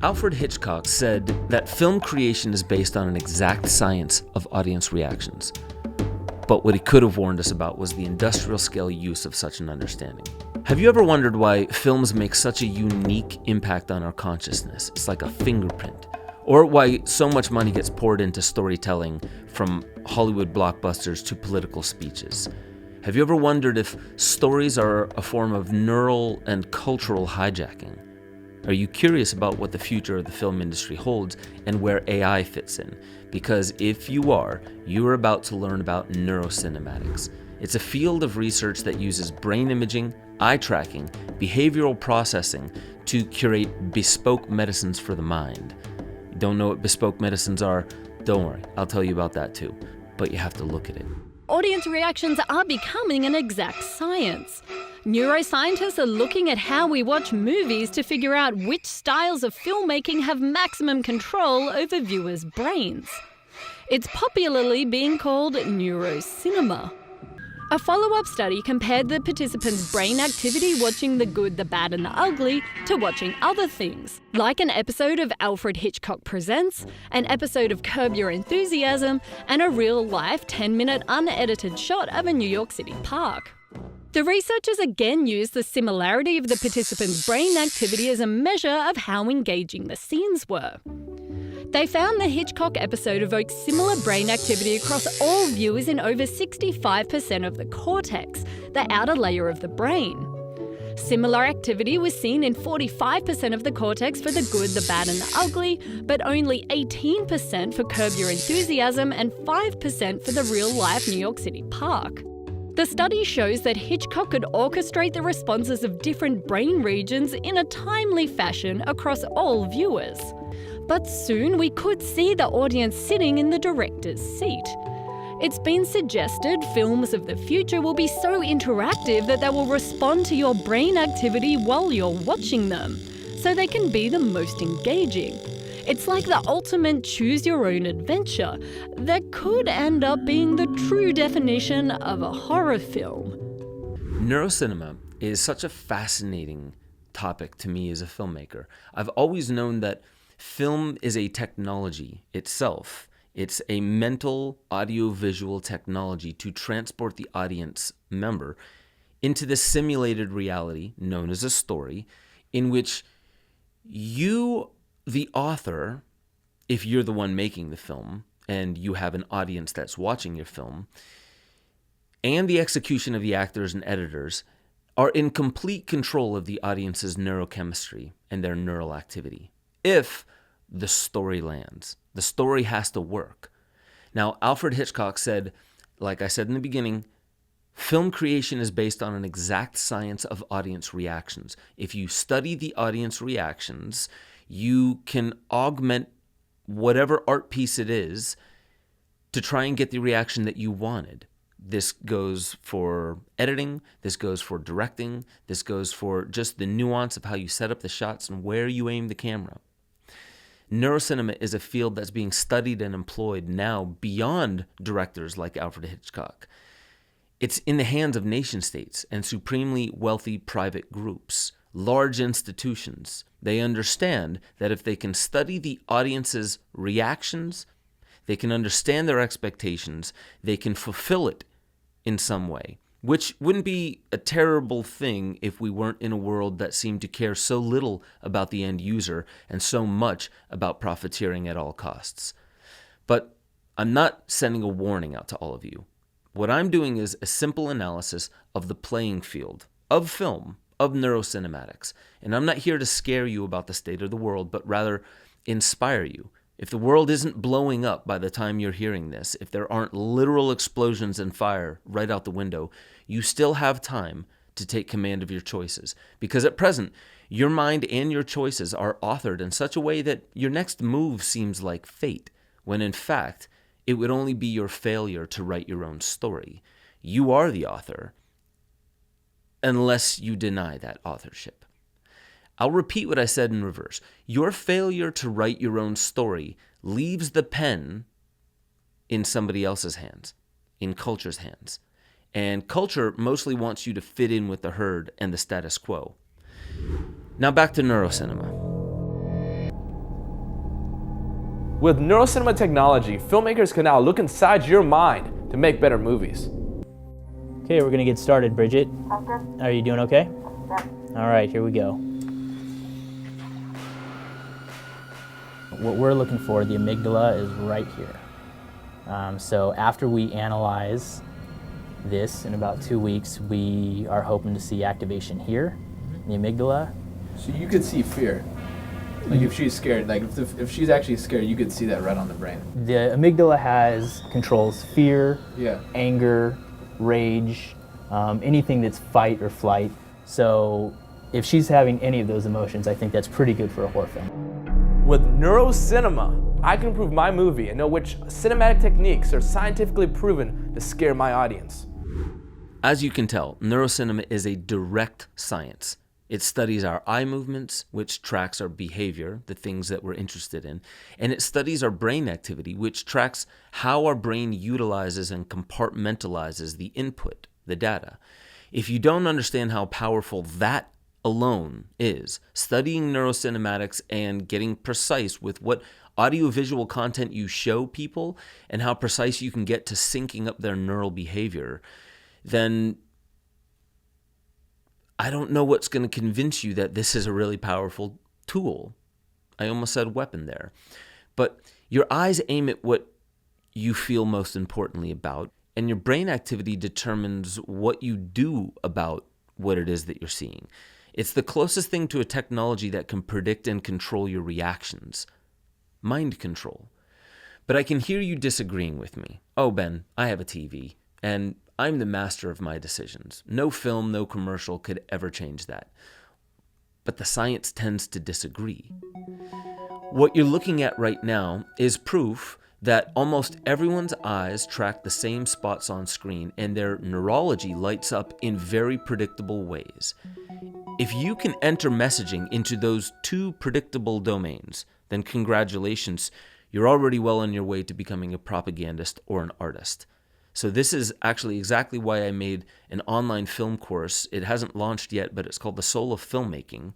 Alfred Hitchcock said that film creation is based on an exact science of audience reactions. But what he could have warned us about was the industrial scale use of such an understanding. Have you ever wondered why films make such a unique impact on our consciousness? It's like a fingerprint. Or why so much money gets poured into storytelling, from Hollywood blockbusters to political speeches? Have you ever wondered if stories are a form of neural and cultural hijacking? Are you curious about what the future of the film industry holds and where AI fits in? Because if you are about to learn about neurocinematics. It's a field of research that uses brain imaging, eye tracking, behavioral processing to curate bespoke medicines for the mind. You don't know what bespoke medicines are? Don't worry, I'll tell you about that too. But you have to look at it. Audience reactions are becoming an exact science. Neuroscientists are looking at how we watch movies to figure out which styles of filmmaking have maximum control over viewers' brains. It's popularly being called Neurocinema. A follow-up study compared the participants' brain activity watching The Good, the Bad and the Ugly to watching other things, like an episode of Alfred Hitchcock Presents, an episode of Curb Your Enthusiasm, and a real-life 10-minute unedited shot of a New York City park. The researchers again used the similarity of the participants' brain activity as a measure of how engaging the scenes were. They found the Hitchcock episode evoked similar brain activity across all viewers in over 65% of the cortex, the outer layer of the brain. Similar activity was seen in 45% of the cortex for The Good, the Bad and the Ugly, but only 18% for Curb Your Enthusiasm and 5% for the real-life New York City park. The study shows that Hitchcock could orchestrate the responses of different brain regions in a timely fashion across all viewers. But soon we could see the audience sitting in the director's seat. It's been suggested films of the future will be so interactive that they will respond to your brain activity while you're watching them, so they can be the most engaging. It's like the ultimate choose-your-own-adventure that could end up being the true definition of a horror film. Neurocinema is such a fascinating topic to me as a filmmaker. I've always known that film is a technology itself. It's a mental audio-visual technology to transport the audience member into the simulated reality known as a story, in which you, the author, if you're the one making the film and you have an audience that's watching your film, and the execution of the actors and editors are in complete control of the audience's neurochemistry and their neural activity. If the story lands, the story has to work. Now, Alfred Hitchcock said, like I said in the beginning, film creation is based on an exact science of audience reactions. If you study the audience reactions, you can augment whatever art piece it is to try and get the reaction that you wanted. This goes for editing, this goes for directing, this goes for just the nuance of how you set up the shots and where you aim the camera. Neurocinema is a field that's being studied and employed now beyond directors like Alfred Hitchcock. It's in the hands of nation states and supremely wealthy private groups, large institutions. They understand that if they can study the audience's reactions, they can understand their expectations, they can fulfill it in some way, which wouldn't be a terrible thing if we weren't in a world that seemed to care so little about the end user and so much about profiteering at all costs. But I'm not sending a warning out to all of you. What I'm doing is a simple analysis of the playing field, of film, of neurocinematics. And I'm not here to scare you about the state of the world, but rather inspire you. If the world isn't blowing up by the time you're hearing this, if there aren't literal explosions and fire right out the window, you still have time to take command of your choices. Because at present, your mind and your choices are authored in such a way that your next move seems like fate, when in fact, it would only be your failure to write your own story. You are the author, unless you deny that authorship. I'll repeat what I said in reverse. Your failure to write your own story leaves the pen in somebody else's hands, in culture's hands. And culture mostly wants you to fit in with the herd and the status quo. Now back to Neurocinema. With Neurocinema technology, filmmakers can now look inside your mind to make better movies. Okay, we're gonna get started, Bridget. Are you doing okay? All right, here we go. What we're looking for, the amygdala, is right here. So after we analyze this in about 2 weeks, we are hoping to see activation here, the amygdala. So you could see fear. Like if she's scared, like if she's actually scared, you could see that right on the brain. The amygdala controls fear, Yeah. anger, rage, anything that's fight or flight. So if she's having any of those emotions, I think that's pretty good for a horror film. With Neurocinema, I can improve my movie and know which cinematic techniques are scientifically proven to scare my audience. As you can tell, neurocinema is a direct science. It studies our eye movements, which tracks our behavior, the things that we're interested in, and it studies our brain activity, which tracks how our brain utilizes and compartmentalizes the input, the data. If you don't understand how powerful that alone is, studying neurocinematics and getting precise with what audiovisual content you show people and how precise you can get to syncing up their neural behavior, then I don't know what's going to convince you that this is a really powerful tool. I almost said weapon there. But your eyes aim at what you feel most importantly about, and your brain activity determines what you do about what it is that you're seeing. It's the closest thing to a technology that can predict and control your reactions. Mind control. But I can hear you disagreeing with me. Oh, Ben, I have a TV, and I'm the master of my decisions. No film, no commercial could ever change that. But the science tends to disagree. What you're looking at right now is proof that almost everyone's eyes track the same spots on screen and their neurology lights up in very predictable ways. If you can enter messaging into those two predictable domains, then congratulations, you're already well on your way to becoming a propagandist or an artist. So this is actually exactly why I made an online film course. It hasn't launched yet, but it's called The Soul of Filmmaking.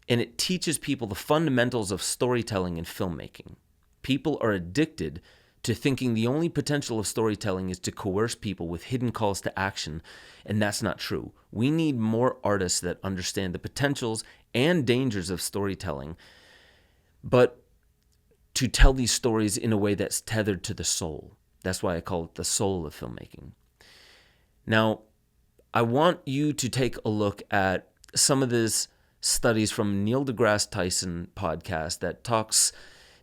And it teaches people the fundamentals of storytelling and filmmaking. People are addicted to thinking the only potential of storytelling is to coerce people with hidden calls to action, and that's not true. We need more artists that understand the potentials and dangers of storytelling, but to tell these stories in a way that's tethered to the soul. That's why I call it the soul of filmmaking. Now, I want you to take a look at some of these studies from Neil deGrasse Tyson podcast that talks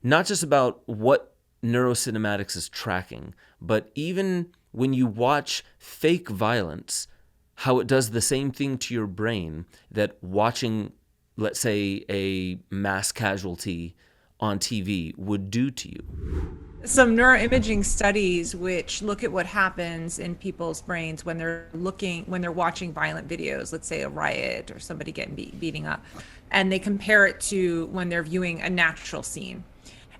not just about what neurocinematics is tracking, but even when you watch fake violence, how it does the same thing to your brain that watching, let's say, a mass casualty on TV would do to you. Some neuroimaging studies which look at what happens in people's brains when they're watching violent videos, let's say a riot or somebody getting beating up, and they compare it to when they're viewing a natural scene.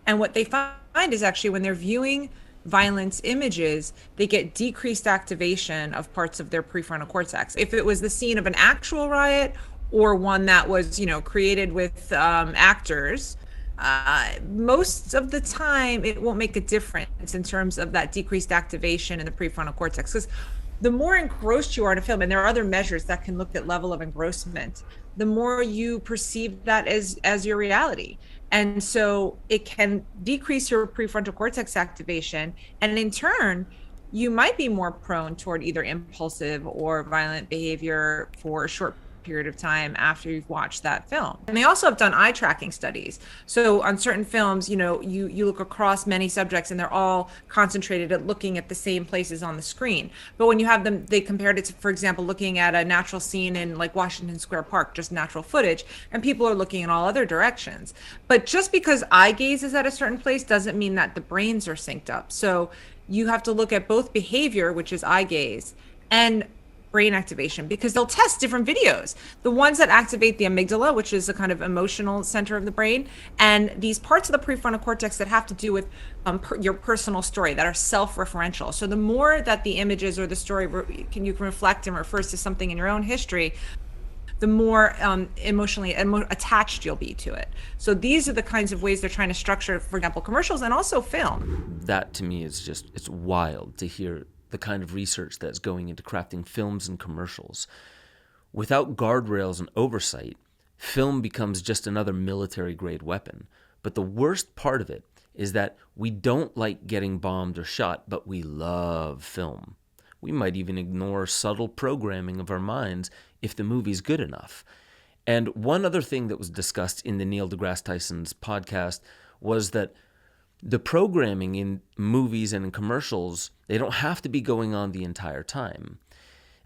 And what they find is actually when they're viewing violence images, they get decreased activation of parts of their prefrontal cortex. If it was the scene of an actual riot or one that was, created with actors, most of the time it won't make a difference in terms of that decreased activation in the prefrontal cortex, because the more engrossed you are in a film, and there are other measures that can look at level of engrossment, the more you perceive that as your reality. And so it can decrease your prefrontal cortex activation, and in turn you might be more prone toward either impulsive or violent behavior for a short period of time after you've watched that film. And they also have done eye tracking studies. So on certain films, you look across many subjects and they're all concentrated at looking at the same places on the screen. But when you have them, they compared it to, for example, looking at a natural scene in like Washington Square Park, just natural footage, and people are looking in all other directions. But just because eye gaze is at a certain place doesn't mean that the brains are synced up. So you have to look at both behavior, which is eye gaze, and brain activation, because they'll test different videos. The ones that activate the amygdala, which is a kind of emotional center of the brain, and these parts of the prefrontal cortex that have to do with your personal story, that are self-referential. So the more that the images or the story you can reflect and refers to something in your own history, the more emotionally attached you'll be to it. So these are the kinds of ways they're trying to structure, for example, commercials and also film. That to me is just, it's wild to hear the kind of research that's going into crafting films and commercials. Without guardrails and oversight, film becomes just another military-grade weapon. But the worst part of it is that we don't like getting bombed or shot, but we love film. We might even ignore subtle programming of our minds if the movie's good enough. And one other thing that was discussed in the Neil deGrasse Tyson's podcast was that the programming in movies and in commercials, they don't have to be going on the entire time.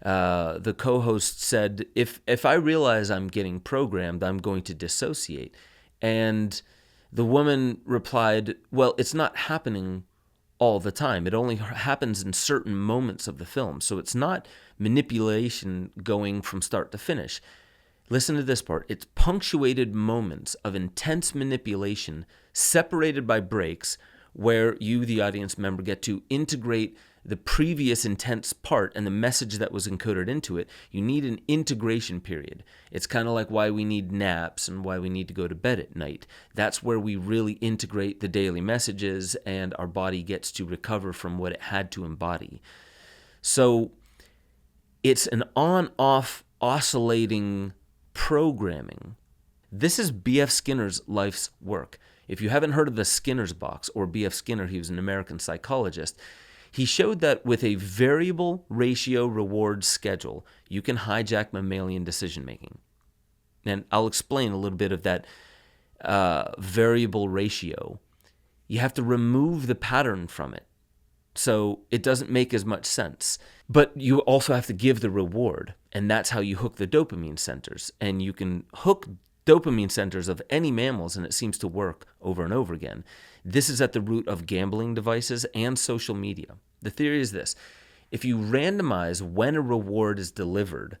The co-host said, if I realize I'm getting programmed, I'm going to dissociate. And the woman replied, well, it's not happening all the time. It only happens in certain moments of the film. So it's not manipulation going from start to finish. Listen to this part. It's punctuated moments of intense manipulation separated by breaks where you, the audience member, get to integrate the previous intense part and the message that was encoded into it. You need an integration period. It's kind of like why we need naps and why we need to go to bed at night. That's where we really integrate the daily messages and our body gets to recover from what it had to embody. So it's an on-off oscillating programming. This is B.F. Skinner's life's work. If you haven't heard of the Skinner's box, or B.F. Skinner, he was an American psychologist. He showed that with a variable ratio reward schedule, you can hijack mammalian decision-making. And I'll explain a little bit of that variable ratio. You have to remove the pattern from it, so it doesn't make as much sense. But you also have to give the reward, and that's how you hook the dopamine centers. And you can hook dopamine centers of any mammals, and it seems to work over and over again. This is at the root of gambling devices and social media. The theory is this: if you randomize when a reward is delivered,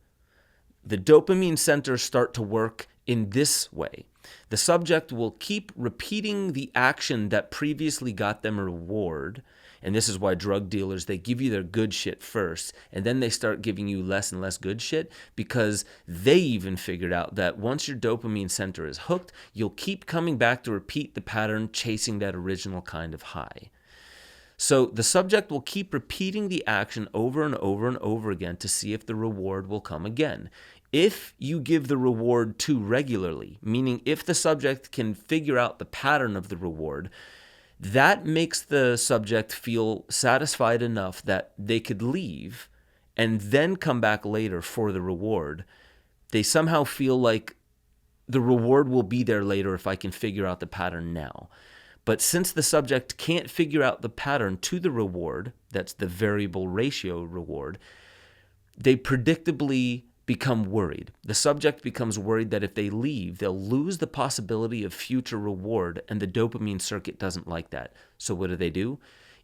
the dopamine centers start to work in this way. The subject will keep repeating the action that previously got them a reward. And this is why drug dealers, they give you their good shit first, and then they start giving you less and less good shit, because they even figured out that once your dopamine center is hooked, you'll keep coming back to repeat the pattern, chasing that original kind of high. So the subject will keep repeating the action over and over and over again to see if the reward will come again. If you give the reward too regularly, meaning if the subject can figure out the pattern of the reward, that makes the subject feel satisfied enough that they could leave and then come back later for the reward. They somehow feel like the reward will be there later if I can figure out the pattern now. But since the subject can't figure out the pattern to the reward, that's the variable ratio reward, they predictably become worried. The subject becomes worried that if they leave, they'll lose the possibility of future reward, and the dopamine circuit doesn't like that. So what do?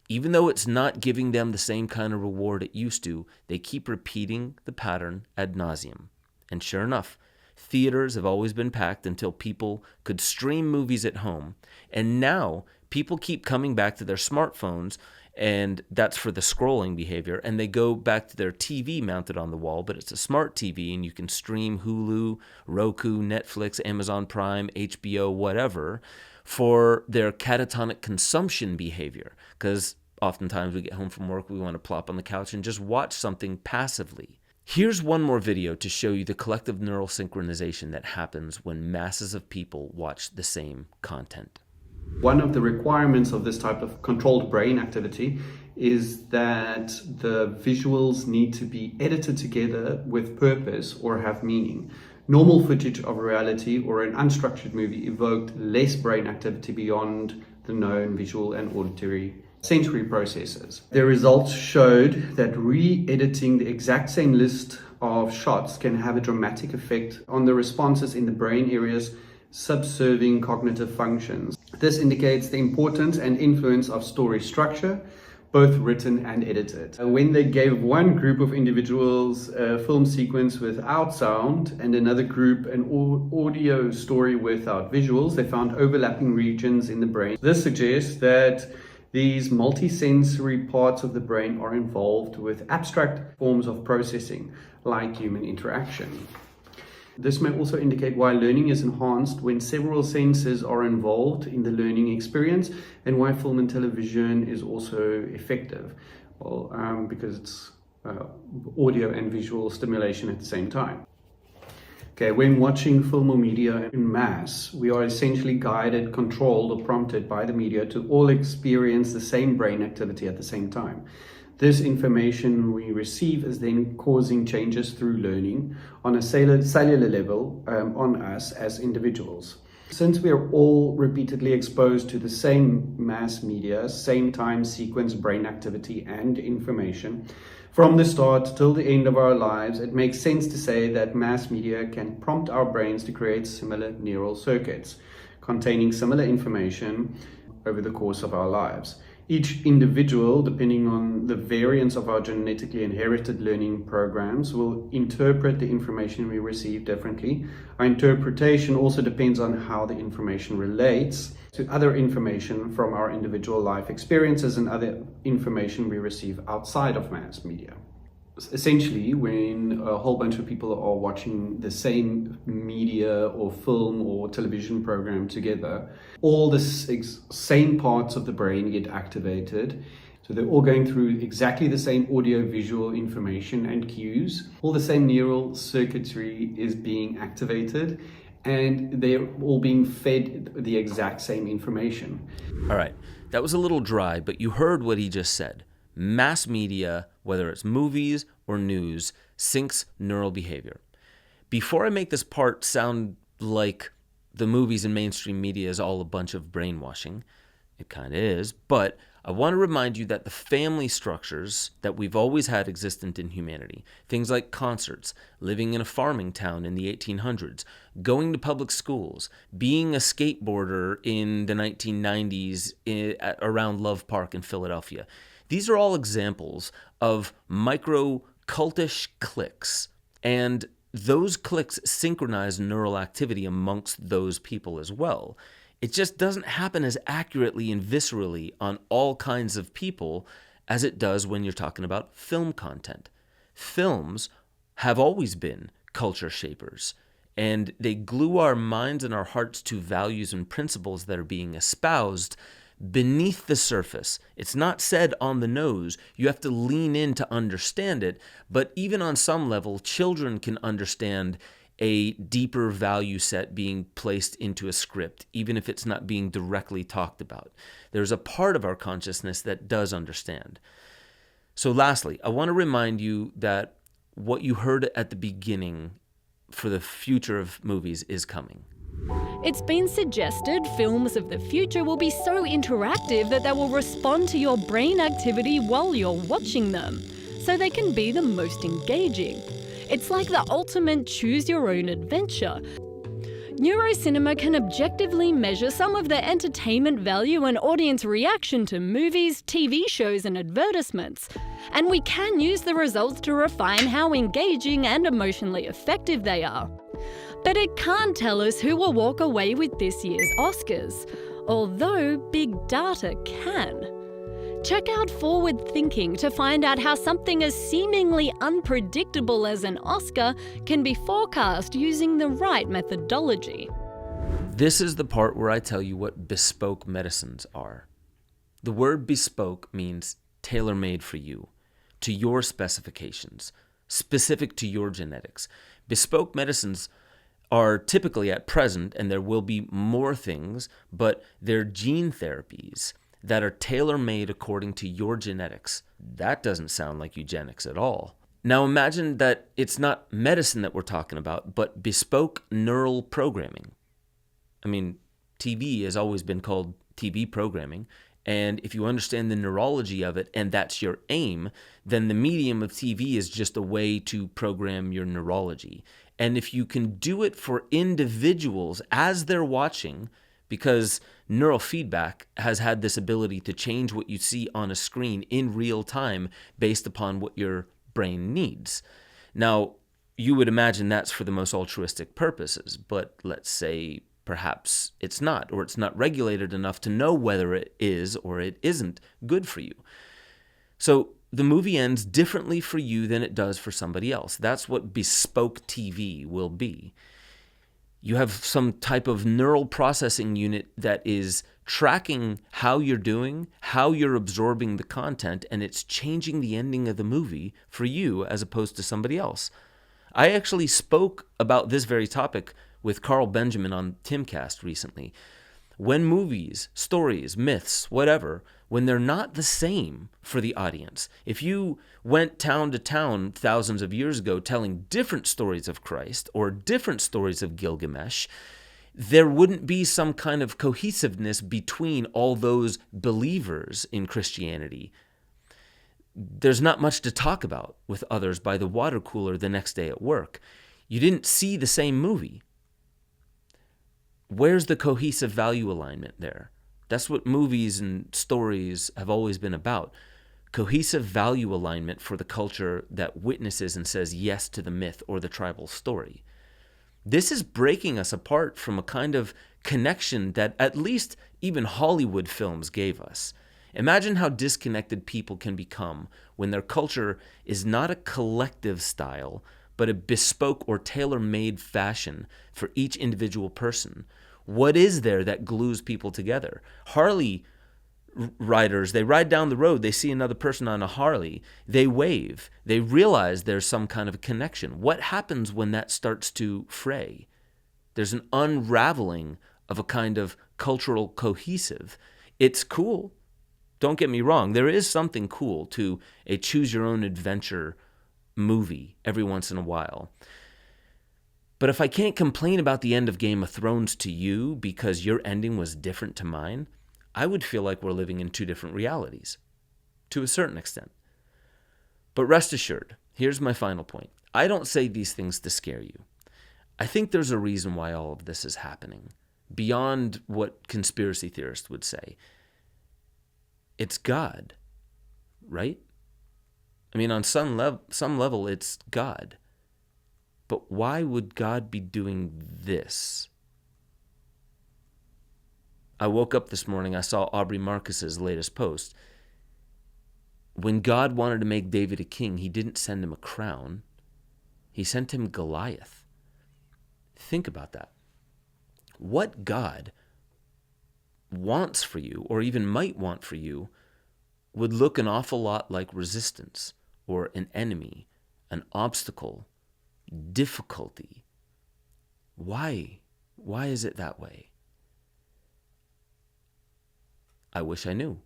Even though it's not giving them the same kind of reward it used to, they keep repeating the pattern ad nauseum. And sure enough, theaters have always been packed until people could stream movies at home. And now people keep coming back to their smartphones, and that's for the scrolling behavior, and they go back to their TV mounted on the wall, but it's a smart TV, and you can stream Hulu, Roku, Netflix, Amazon Prime, HBO, whatever, for their catatonic consumption behavior, because oftentimes we get home from work, we want to plop on the couch and just watch something passively. Here's one more video to show you the collective neural synchronization that happens when masses of people watch the same content. One of the requirements of this type of controlled brain activity is that the visuals need to be edited together with purpose or have meaning. Normal footage of reality or an unstructured movie evoked less brain activity beyond the known visual and auditory sensory processes. The results showed that re-editing the exact same list of shots can have a dramatic effect on the responses in the brain areas subserving cognitive functions. This indicates the importance and influence of story structure, both written and edited. When they gave one group of individuals a film sequence without sound and another group an audio story without visuals, they found overlapping regions in the brain. This suggests that these multisensory parts of the brain are involved with abstract forms of processing, like human interaction. This may also indicate why learning is enhanced when several senses are involved in the learning experience, and why film and television is also effective. Well, because it's audio and visual stimulation at the same time. Okay, when watching film or media in mass, we are essentially guided, controlled, or prompted by the media to all experience the same brain activity at the same time. This information we receive is then causing changes through learning on a cellular level on us as individuals. Since we are all repeatedly exposed to the same mass media, same time sequence brain activity and information, from the start till the end of our lives, it makes sense to say that mass media can prompt our brains to create similar neural circuits containing similar information over the course of our lives. Each individual, depending on the variance of our genetically inherited learning programs, will interpret the information we receive differently. Our interpretation also depends on how the information relates to other information from our individual life experiences and other information we receive outside of mass media. Essentially, when a whole bunch of people are watching the same media or film or television program together, all the same parts of the brain get activated. So they're all going through exactly the same audio-visual information and cues. All the same neural circuitry is being activated, and they're all being fed the exact same information. All right, that was a little dry, but you heard what he just said. Mass media, whether it's movies or news, syncs neural behavior. Before I make this part sound like the movies and mainstream media is all a bunch of brainwashing, it kind of is, but I want to remind you that the family structures that we've always had existent in humanity, things like concerts, living in a farming town in the 1800s, going to public schools, being a skateboarder in the 1990s around Love Park in Philadelphia, these are all examples of micro cultish cliques, and those cliques synchronize neural activity amongst those people as well. It just doesn't happen as accurately and viscerally on all kinds of people as it does when you're talking about film content. Films have always been culture shapers, and they glue our minds and our hearts to values and principles that are being espoused beneath the surface. It's not said on the nose. You have to lean in to understand it. But even on some level, children can understand a deeper value set being placed into a script, even if it's not being directly talked about. There's a part of our consciousness that does understand. So lastly, I want to remind you that what you heard at the beginning for the future of movies is coming. It's been suggested films of the future will be so interactive that they will respond to your brain activity while you're watching them, so they can be the most engaging. It's like the ultimate choose-your-own adventure. Neurocinema can objectively measure some of the entertainment value and audience reaction to movies, TV shows, and advertisements. And we can use the results to refine how engaging and emotionally effective they are. But it can't tell us who will walk away with this year's Oscars, although big data can. Check out Forward Thinking to find out how something as seemingly unpredictable as an Oscar can be forecast using the right methodology. This is the part where I tell you what bespoke medicines are. The word bespoke means tailor-made for you, to your specifications, specific to your genetics. Bespoke medicines are typically at present, and there will be more things, but they're gene therapies that are tailor-made according to your genetics. That doesn't sound like eugenics at all. Now imagine that it's not medicine that we're talking about, but bespoke neural programming. I mean, TV has always been called TV programming, and if you understand the neurology of it, and that's your aim, then the medium of TV is just a way to program your neurology. And if you can do it for individuals as they're watching, because neurofeedback has had this ability to change what you see on a screen in real time based upon what your brain needs. Now, you would imagine that's for the most altruistic purposes, but let's say perhaps it's not, or it's not regulated enough to know whether it is or it isn't good for you. So the movie ends differently for you than it does for somebody else. That's what Bespoke TV will be. You have some type of neural processing unit that is tracking how you're doing, how you're absorbing the content, and it's changing the ending of the movie for you as opposed to somebody else. I actually spoke about this very topic with Carl Benjamin on Timcast recently. When movies, stories, myths, whatever, when they're not the same for the audience, if you went town to town thousands of years ago telling different stories of Christ or different stories of Gilgamesh, there wouldn't be some kind of cohesiveness between all those believers in Christianity. There's not much to talk about with others by the water cooler the next day at work. You didn't see the same movie. Where's the cohesive value alignment there? That's what movies and stories have always been about. Cohesive value alignment for the culture that witnesses and says yes to the myth or the tribal story. This is breaking us apart from a kind of connection that at least even Hollywood films gave us. Imagine how disconnected people can become when their culture is not a collective style, but a bespoke or tailor-made fashion for each individual person. What is there that glues people together? Harley riders, they ride down the road, they see another person on a Harley, they wave, they realize there's some kind of connection. What happens when that starts to fray? There's an unraveling of a kind of cultural cohesive. It's cool. Don't get me wrong. There is something cool to a choose-your-own-adventure movie every once in a while. But if I can't complain about the end of Game of Thrones to you because your ending was different to mine, I would feel like we're living in two different realities, to a certain extent. But rest assured, here's my final point. I don't say these things to scare you. I think there's a reason why all of this is happening, beyond what conspiracy theorists would say. It's God, right? I mean, on some level, it's God. But why would God be doing this? I woke up this morning, I saw Aubrey Marcus's latest post. When God wanted to make David a king, he didn't send him a crown. He sent him Goliath. Think about that. What God wants for you, or even might want for you, would look an awful lot like resistance, or an enemy, an obstacle, difficulty. Why? Why is it that way? I wish I knew.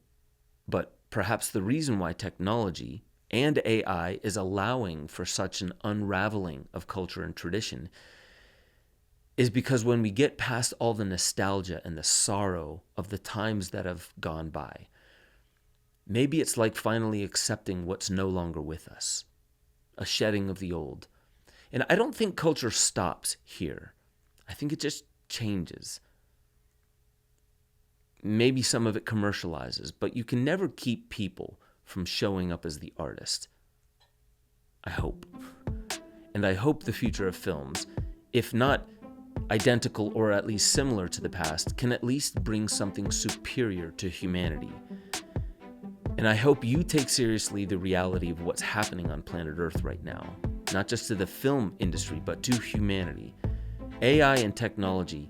But perhaps the reason why technology and AI is allowing for such an unraveling of culture and tradition is because when we get past all the nostalgia and the sorrow of the times that have gone by, maybe it's like finally accepting what's no longer with us, a shedding of the old. And I don't think culture stops here. I think it just changes. Maybe some of it commercializes, but you can never keep people from showing up as the artist. I hope. And I hope the future of films, if not identical or at least similar to the past, can at least bring something superior to humanity. And I hope you take seriously the reality of what's happening on planet Earth right now, not just to the film industry, but to humanity. AI and technology,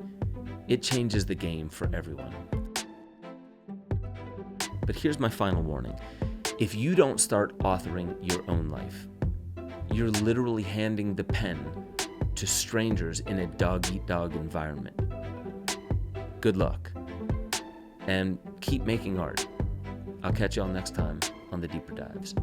it changes the game for everyone. But here's my final warning. If you don't start authoring your own life, you're literally handing the pen to strangers in a dog-eat-dog environment. Good luck. And keep making art. I'll catch y'all next time on The Deeper Dives.